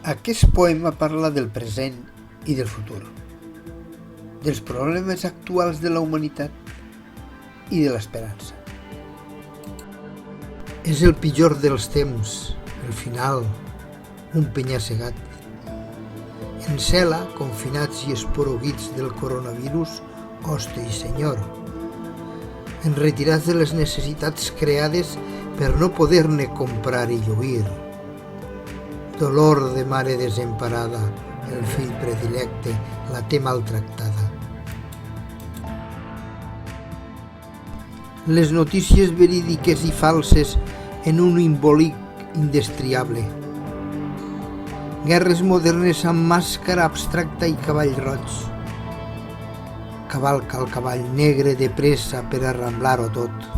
Aquest poema parla del present i del futur, dels problemes actuals de la humanitat i de l'esperança. És el pitjor dels temps, el final, un penya-segat. Encela, confinats i esporuguits del coronavirus, hoste i senyor, enretirats de les necessitats creades per no poder-ne comprar i lluir. Dolor de mare desemparada, el fill predilecte la té maltractada. Les notícies verídiques i falses en un embolic indestriable. Guerres modernes amb màscara abstracta i cavall roig. Cavalca el cavall negre de pressa per arramblar-ho tot.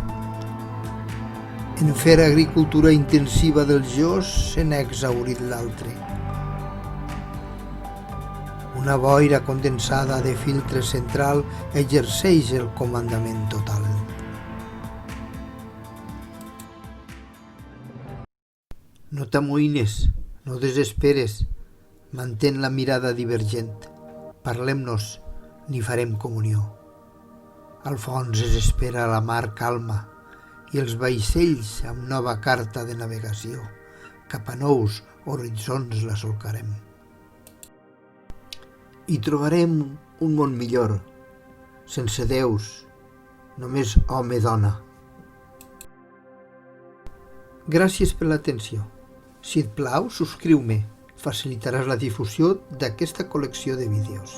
En fer agricultura intensiva del jos se n'ha exhaurit l'altre. Una boira condensada de filtre central exerceix el comandament total. No t'amoïnes, no desesperes, mantén la mirada divergent. Parlem-nos, ni farem comunió. Al fons es espera la mar calma i els vaixells amb nova carta de navegació. Cap a nous horitzons la solcarem. I trobarem un món millor, sense déus, només home-dona. Gràcies per l'atenció. Si et plau, subscriu-me. Facilitaràs la difusió d'aquesta col·lecció de vídeos.